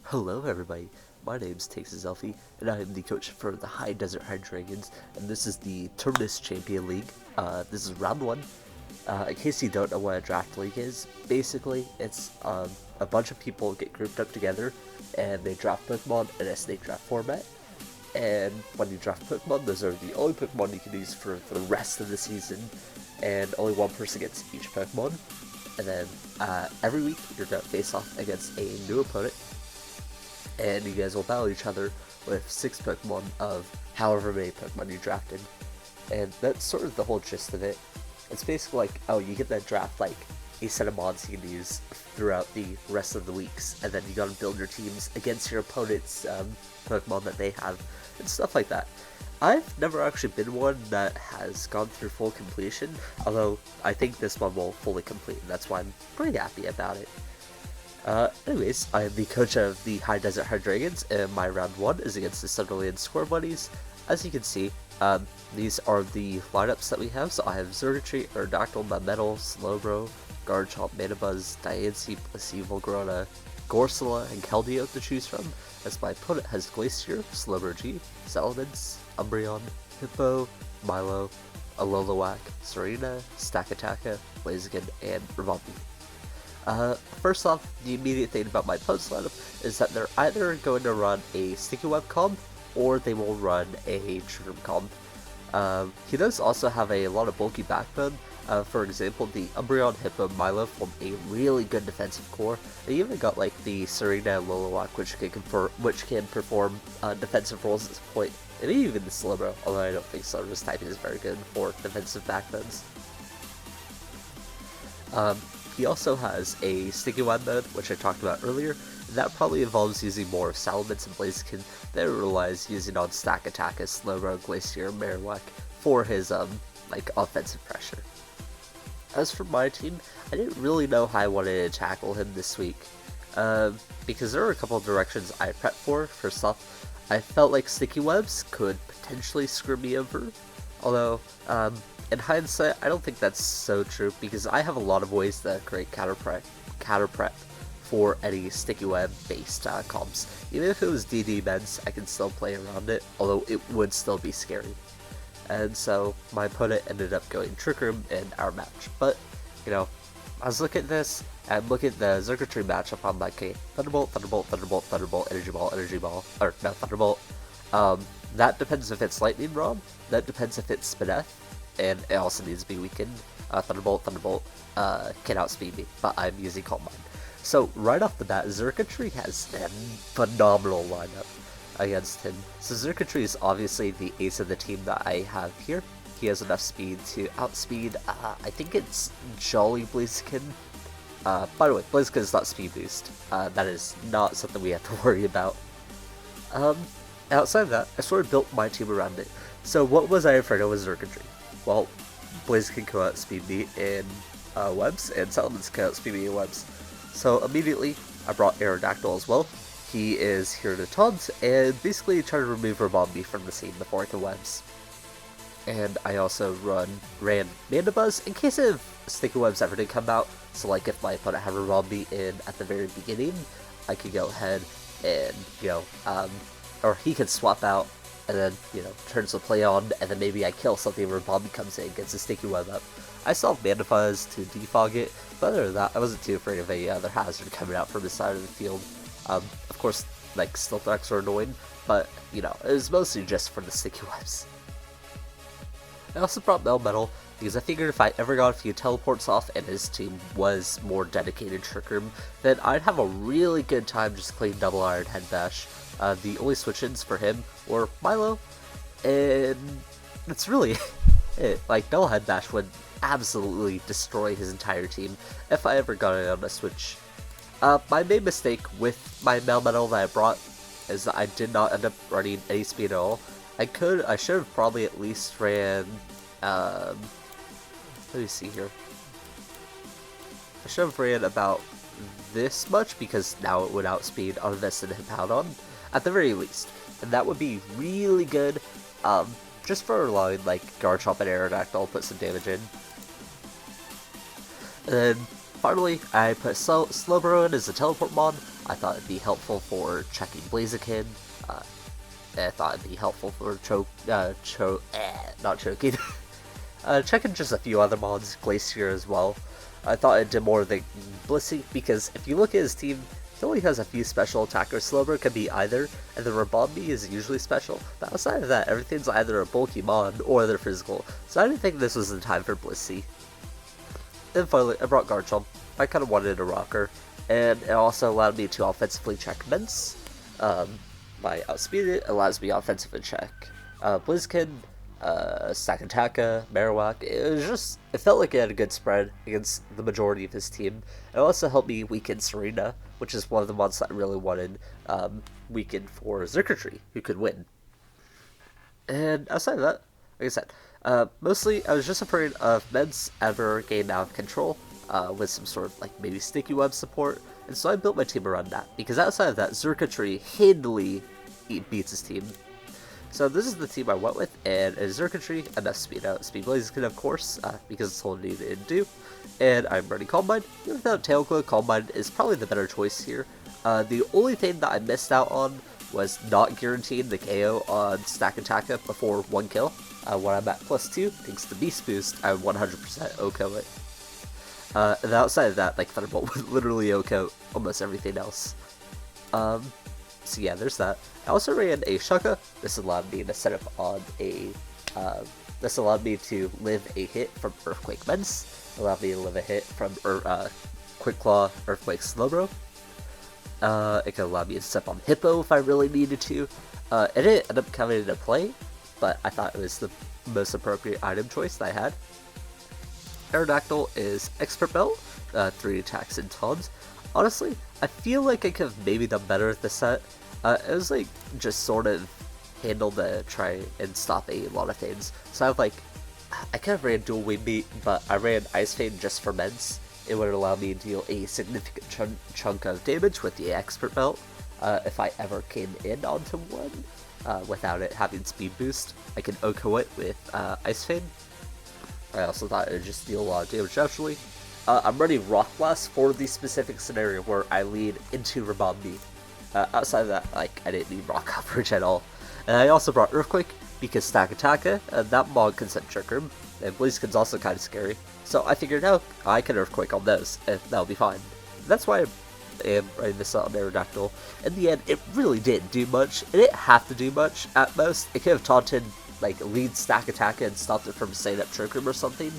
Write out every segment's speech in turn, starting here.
Hello everybody, my name's Zelfie, and I am the coach for the High Desert Hydreigons, and this is the Terminus Champion League. This is round 1. In case you don't know what a draft league is, basically it's a bunch of people get grouped up together, and they draft Pokemon in a snake draft format. And when you draft Pokemon, those are the only Pokemon you can use for the rest of the season, and only one person gets each Pokemon. And then every week you're going to face off against a new opponent, and you guys will battle each other with 6 Pokemon of however many Pokemon you drafted. And that's sort of the whole gist of it. It's basically like, oh, you get that draft like a set of mods you can use throughout the rest of the weeks, and then you gotta build your teams against your opponent's Pokemon that they have, and stuff like that. I've never actually been one that has gone through full completion, although I think this one will fully complete, and that's why I'm pretty happy about it. Anyways, I am the coach of the High Desert Hydreigons, and my round 1 is against the Sunderland Score Buddies. As you can see, these are the lineups that we have. So I have Xurkitree, Aerodactyl, Melmetal, Slowbro, Garchomp, Manabuzz, Diancie, Placebo, Grona, Gorsela, and Keldeo to choose from, as my opponent has Glacier, Slowbro G, Salamence, Umbreon, Hippo, Milo, Alolawak, Serena, Stakataka, Blaziken, and Ribombee. First off, the immediate thing about my post lineup is that they're either going to run a Sticky Web comp, or they will run a Trick comp. He does also have a lot of bulky backbone. For example, the Umbreon, Hippo, Milo form a really good defensive core. They even got like the Serena and Lolawak, which can perform defensive roles at this point, and even the Slowbro, although I don't think Slowbro's typing is very good for defensive backbones. He also has a Sticky Web mode, which I talked about earlier. That probably involves using more Salamence and Blaziken than it relies using on Stakataka, Slowbro, Glacier, and Marowak for his like offensive pressure. As for my team, I didn't really know how I wanted to tackle him this week, because there were a couple of directions I prepped for. First off, I felt like Sticky Webs could potentially screw me over, although in hindsight, I don't think that's so true, because I have a lot of ways to create counter prep for any Sticky Web based comps. Even if it was DD meds, I can still play around it, although it would still be scary. And so my opponent ended up going Trick Room in our match. But, you know, I was looking at this, and look at the Xurkitree matchup, I'm like, okay, Thunderbolt, Thunderbolt, Thunderbolt, Thunderbolt, Energy Ball, Energy Ball, or no, Thunderbolt. That depends if it's Lightning Rod, that depends if it's Spineth, and it also needs to be weakened. Thunderbolt can outspeed me, but I'm using Calm Mind. So right off the bat, Xurkitree has a phenomenal lineup against him. So Xurkitree is obviously the ace of the team that I have here. He has enough speed to outspeed, I think it's Jolly Blaziken. By the way, Blaziken is not speed boost. That is not something we have to worry about. Outside of that, I sort of built my team around it. So what was I afraid of with Xurkitree? Well, Blaziken can outspeed me in webs, and Salamence can outspeed me in webs. So immediately, I brought Aerodactyl as well. He is here to taunt, and basically try to remove Ribombee from the scene before I can webs. And I also ran Manabuzz in case if Sticky Webs ever did come out. So like if my opponent had Ribombee in at the very beginning, I could go ahead and, you know, or he could swap out, and then, you know, turns the play on, and then maybe I kill something where Ribombee comes in and gets a Sticky Web up. I still have Manabuzz to defog it, but other than that, I wasn't too afraid of any other hazard coming out from the side of the field. Of course, like, Stealth Decks are annoying, but, you know, it was mostly just for the Sticky Webs. I also brought Melmetal, because I figured if I ever got a few teleports off and his team was more dedicated Trick Room, then I'd have a really good time just playing Double Iron Head Bash. The only switch-ins for him were Milo, and that's really it. Like, Double Head Bash would absolutely destroy his entire team if I ever got it on a switch. My main mistake with my Melmetal that I brought is that I did not end up running any speed at all. I should have probably at least ran, let me see here. I should have ran about this much, because now it would outspeed Unvest and Hippowdon, at the very least. And that would be really good, just for allowing, like, Garchomp and Aerodactyl to put some damage in. And then finally, I put Slowbro in as a teleport mod. I thought it'd be helpful for checking Blaziken. I thought it'd be helpful for not choking. Checking just a few other mods, Glacier as well. I thought it did more than Blissey, because if you look at his team, he only has a few special attackers. Slowbro can be either, and the Rabombi is usually special, but outside of that, everything's either a bulky mod or they're physical, so I didn't think this was the time for Blissey. Then finally, I brought Garchomp. I kind of wanted a rocker, and it also allowed me to offensively check Mence. My outspeed it allows me offensively check Blaziken, Stakataka, Marowak. It felt like it had a good spread against the majority of his team. It also helped me weaken Serena, which is one of the mods that I really wanted weakened for Xurkitree, who could win. And outside of that, like I said, mostly I was just afraid of Mence ever getting out of control with some sort of like maybe sticky web support, and so I built my team around that, because outside of that, Xurkitree handily beats his team. So this is the team I went with, and a Xurkitree, enough speed out, Speed Blaziken of course, because it's all needed to do, and I'm running Calm Mind. Without Tail Glow, Calm Mind is probably the better choice here. The only thing that I missed out on was not guaranteeing the KO on Stakataka before 1 kill. When I'm at +2, thanks to Beast Boost, I 100% OHKO it. And outside of that, like Thunderbolt would literally OHKO almost everything else. So yeah, there's that. I also ran a Shucka. This allowed me to set up on a, this allowed me to live a hit from Earthquake Mence. Allowed me to live a hit from Quick Claw, Earthquake Slowbro. It could allow me to step on Hippo if I really needed to. It didn't end up coming into play, but I thought it was the most appropriate item choice that I had. Aerodactyl is Expert Belt, 3 attacks and taunts. Honestly, I feel like I could have maybe done better with this set. It was like just sort of handled to try and stop a lot of things. So I kind of ran Dual Wing Beat, but I ran Ice Fang just for Mence. It would allow me to deal a significant chunk of damage with the Expert Belt if I ever came in onto one without it having speed boost. I can OHKO it with Ice Fang. I also thought it would just deal a lot of damage naturally. I'm running Rock Blast for the specific scenario where I lead into Rabombi. Outside of that, like, I didn't need rock coverage at all. And I also brought Earthquake because Stakataka, that mod can set Trick Room, and Blaziken's also kind of scary. So I figured out I can Earthquake on those, and that'll be fine. That's why I am running this out on Aerodactyl. In the end, it really didn't do much. It didn't have to do much at most. It could have taunted, like, lead Stakataka and stopped it from setting up Trick Room or something.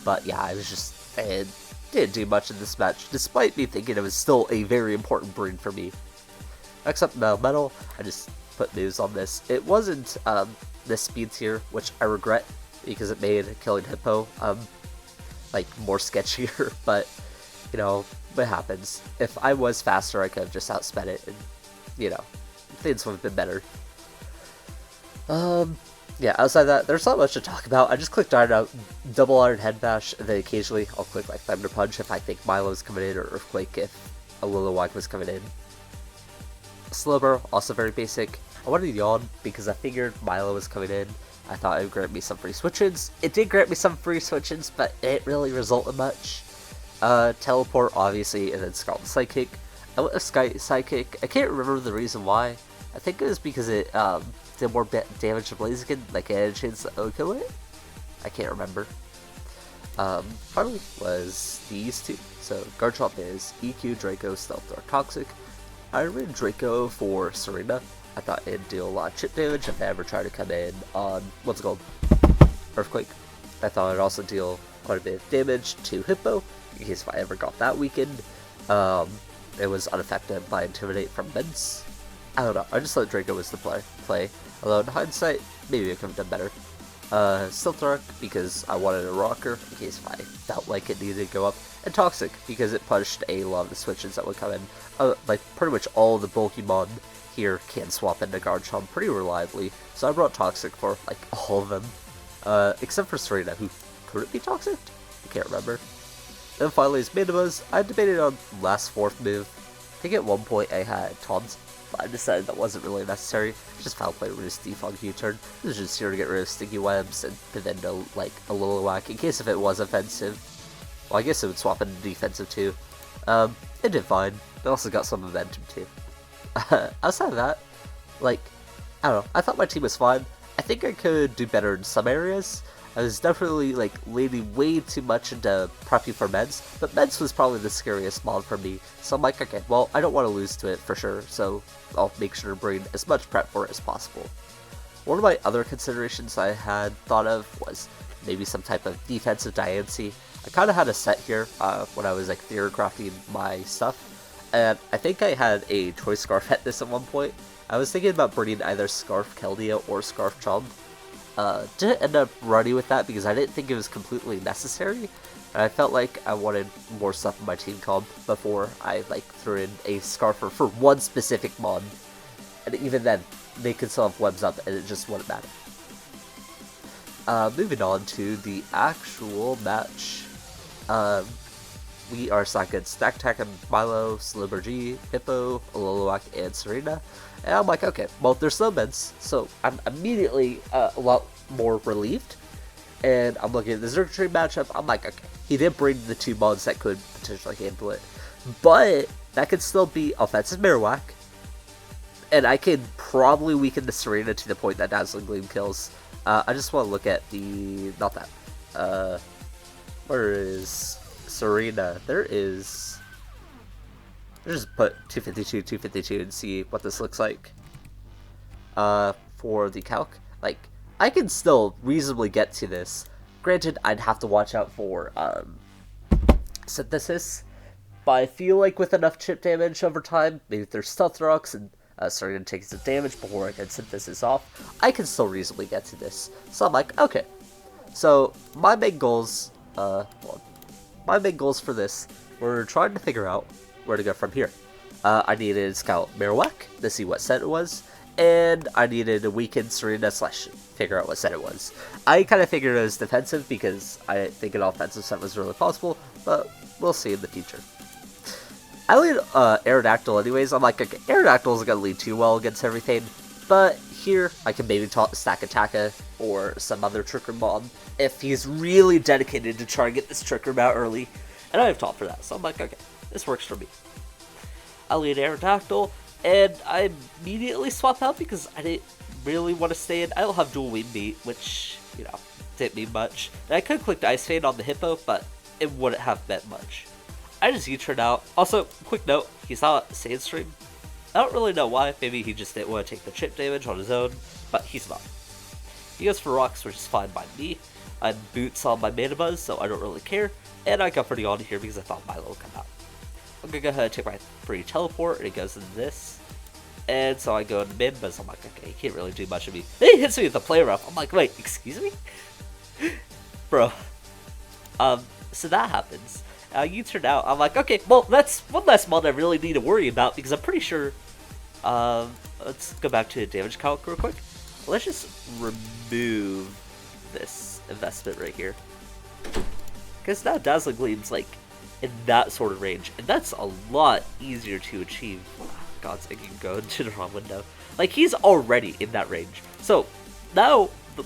But yeah, it didn't do much in this match, despite me thinking it was still a very important breed for me. Except Metal, I just put news on this. It wasn't this speed tier, which I regret because it made killing Hippo like more sketchier. But you know, what happens? If I was faster, I could have just outsped it, and you know, things would have been better. Yeah, outside that, there's not much to talk about. I just clicked Iron Out, double Iron Head Bash, and then occasionally I'll click like Thunder Punch if I think Milo's coming in, or Earthquake if a Lilowag was coming in. Slowbro, also very basic. I wanted to Yawn because I figured Milo was coming in. I thought it would grant me some free switch-ins. It did grant me some free switch-ins, but it didn't really result in much. Teleport, obviously, and then Scald Psychic. I went with Psychic. I can't remember the reason why. I think it was because it did more damage to Blaziken, like it had a chance to OHKO it. I can't remember. Finally was these two. So Garchomp is EQ, Draco, Stealth, or Toxic. I ran Draco for Serena. I thought it'd deal a lot of chip damage if I ever tried to come in on, what's it called? Earthquake. I thought it'd also deal quite a bit of damage to Hippo, in case if I ever got that weakened. It was unaffected by Intimidate from Mence. I don't know, I just thought Draco was the play. Although in hindsight, maybe I could have done better. Stealth Rock, because I wanted a rocker, in case if I felt like it needed to go up. And Toxic, because it punished a lot of the switches that would come in. Like, pretty much all the bulky mod here can swap into Garchomp pretty reliably, so I brought Toxic for, like, all of them. Except for Serena, who could it be Toxic? I can't remember. Then finally is Manibuzz. I debated on last 4th move. I think at one point I had Taunts, but I decided that wasn't really necessary. Just foul play with his Defog U-turn. This is just here to get rid of Sticky Webs and then to, like, a little whack in case if it was offensive. Well, I guess it would swap into defensive too. It did fine. It also got some momentum too. Outside of that, like, I don't know, I thought my team was fine. I think I could do better in some areas. I was definitely like leaning way too much into prepping for meds, but meds was probably the scariest mod for me. So I'm like, okay, well, I don't want to lose to it for sure, so I'll make sure to bring as much prep for it as possible. One of my other considerations I had thought of was maybe some type of defensive Diancie. I kind of had a set here when I was like theorycrafting my stuff, and I think I had a choice scarf at this at one point. I was thinking about bringing either Scarf Keldea or Scarf Chum. Didn't end up running with that because I didn't think it was completely necessary, and I felt like I wanted more stuff in my team comp before I like threw in a Scarfer for one specific mod, and even then, they could still have webs up and it just wouldn't matter. Moving on to the actual match. We are stuck at Stack Attack and Milo, Slibber Hippo, Ololowak, and Serena. And I'm like, okay, well, there's no meds, so I'm immediately a lot more relieved. And I'm looking at the Xurkitree matchup, I'm like, okay, he did bring the two mods that could potentially handle it. But that could still be offensive Marowak. And I can probably weaken the Serena to the point that Dazzling Gleam kills. I just want to look at the... not that. Where is Serena? There is... Let's just put 252, 252 and see what this looks like. For the calc. Like, I can still reasonably get to this. Granted, I'd have to watch out for synthesis. But I feel like with enough chip damage over time, maybe if there's stealth rocks and Serena takes some damage before I can synthesis off, I can still reasonably get to this. So I'm like, okay. So my main goals, my main goals for this were trying to figure out where to go from here. I needed to scout Marowak to see what set it was, and I needed to weaken Serena / figure out what set it was. I kind of figured it was defensive because I think an offensive set was really possible, but we'll see in the future. I lead Aerodactyl anyways. I'm like, okay, Aerodactyl isn't gonna lead too well against everything, but here I can maybe stack Attacka or some other Trick Room mod if he's really dedicated to trying to get this Trick Room out early, and I have top for that, so I'm like, okay, this works for me. I lead Aerodactyl, and I immediately swap out because I didn't really want to stay in. I don't have dual wing beat, which, you know, didn't mean much. And I could click Ice Fade on the Hippo, but it wouldn't have meant much. I just U-turned out. Also, quick note, he's not Sandstream. I don't really know why. Maybe he just didn't want to take the chip damage on his own, but he's not. He goes for rocks, which is fine by me. I boots on my Mana Buzz, so I don't really care. And I got pretty on here because I thought Milo would come out. I'm gonna go ahead and take my free teleport, and it goes into this. And so I go into mid, but I'm like, okay, he can't really do much of me. Then he hits me with the play rough. I'm like, wait, excuse me? Bro. So that happens. You turn out, I'm like, okay, well, that's one less mod I really need to worry about, because I'm pretty sure, let's go back to the damage calc real quick. Let's just remove this investment right here. Because now Dazzling Gleam's, like, in that sort of range, and that's a lot easier to achieve. God's sake, you can go into the wrong window. Like, he's already in that range. So, now,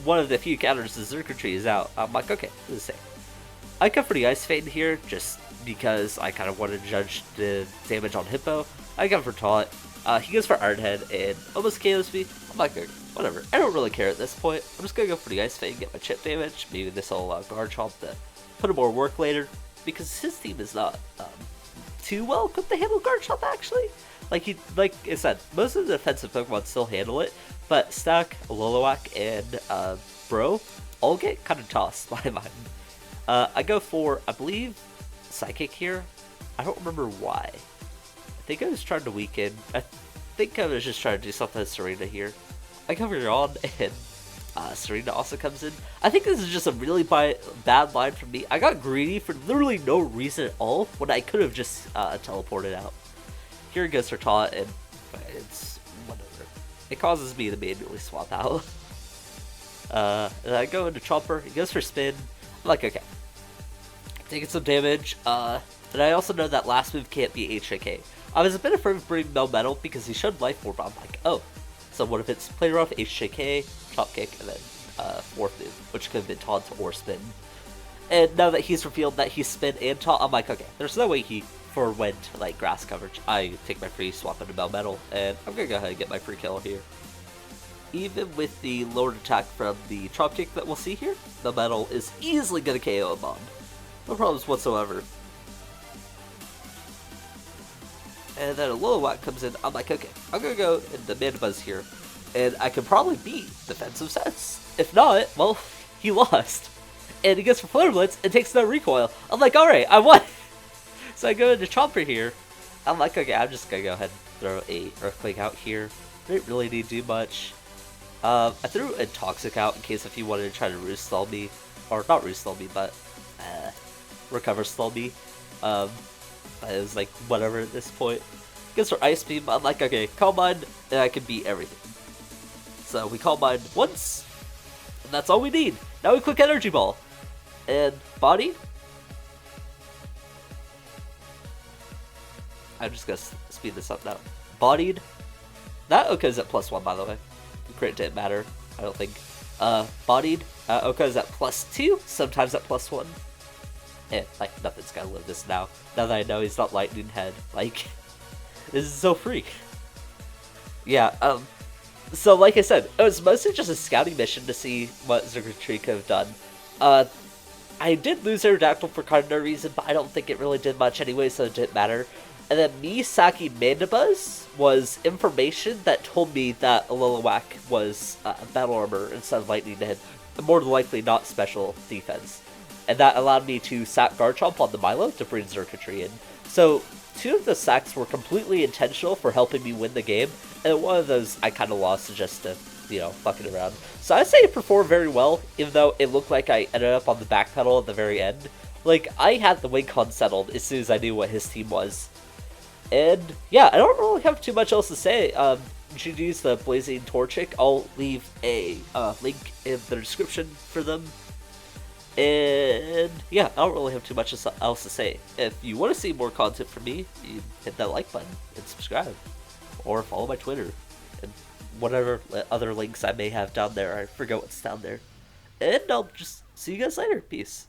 one of the few counters, the Xurkitree is out. I'm like, okay, this is safe. I go for the Ice Fade here, just because I kind of want to judge the damage on Hippo. I go for Taunt. He goes for Iron Head and almost KOs me. I'm like, whatever. I don't really care at this point. I'm just going to go for the Ice Fade and get my chip damage. Maybe this will allow Garchomp to put in more work later, because his team is not too well equipped to handle Garchomp, actually. Like I said, most of the defensive Pokemon still handle it, but Stack, Ololowak, and Bro all get kind of tossed by mine. I go for, I believe, Psychic here. I don't remember why. I think I was trying to weaken. I think I was just trying to do something with Serena here. I go for Yawn, and Serena also comes in. I think this is just a really bad line from me. I got greedy for literally no reason at all when I could have just teleported out. Here it goes for Taunt, and it's whatever. It causes me to manually swap out. And I go into Chomper. He goes for Spin. I'm like, okay. Taking some damage. And I also know that last move can't be HIK. I was a bit afraid of bringing Melmetal because he showed Life Orb, but I'm like, oh. So what if it's Play Rough, HIK, Chop Kick, and then fourth move, which could have been Taunt or Spin. And now that he's revealed that he's spin and taunt, I'm like, okay, there's no way he forwent like grass coverage. I take my free, swap into Melmetal, and I'm gonna go ahead and get my free kill here. Even with the lowered attack from the Chop Kick that we'll see here, the metal is easily gonna KO a bomb. No problems whatsoever. And then a little whack comes in. I'm like, okay, I'm gonna go into Mana Buzz here, and I can probably beat defensive sets. If not, well, he lost. And he goes for Flare Blitz and takes no recoil. I'm like, alright, I won! So I go into Chomper here. I'm like, okay, I'm just gonna go ahead and throw a Earthquake out here. Didn't really need to do much. I threw a Toxic out in case if he wanted to try to Roost Stall me. Or not Roost Stall me, but Recover Stall me. But it was like, whatever at this point. Goes for Ice Beam. I'm like, okay, Calm Mind, and I can beat everything. So we Calm Mind once, and that's all we need. Now we Quick Energy Ball. And Body. I'm just gonna speed this up now. Bodied. That Oka is at +1, by the way. Crit didn't matter, I don't think. Bodied. Oka is at +2, sometimes at +1. Like, nothing's gonna live this now. Now that I know he's not Lightning Head. Like, this is so free. Yeah, so like I said, it was mostly just a scouting mission to see what Xurkitree could have done. I did lose Aerodactyl for kind of no reason, but I don't think it really did much anyway, so it didn't matter. And then me sacking Mandibuzz was information that told me that Alolan was Battle Armor instead of Lightning Head, and more than likely not special defense. And that allowed me to sack Garchomp on the Milo to bring Xurkitree in. So, 2 of the sacks were completely intentional for helping me win the game, and one of those I kind of lost just to, you know, fucking around. So I'd say it performed very well, even though it looked like I ended up on the back pedal at the very end. Like, I had the win con settled as soon as I knew what his team was. And, yeah, I don't really have too much else to say. You should use the Blazing Torchic. I'll leave a link in the description for them. And, yeah, I don't really have too much else to say. If you want to see more content from me, you hit that like button and subscribe. Or follow my Twitter. And whatever other links I may have down there. I forget what's down there. And I'll just see you guys later. Peace.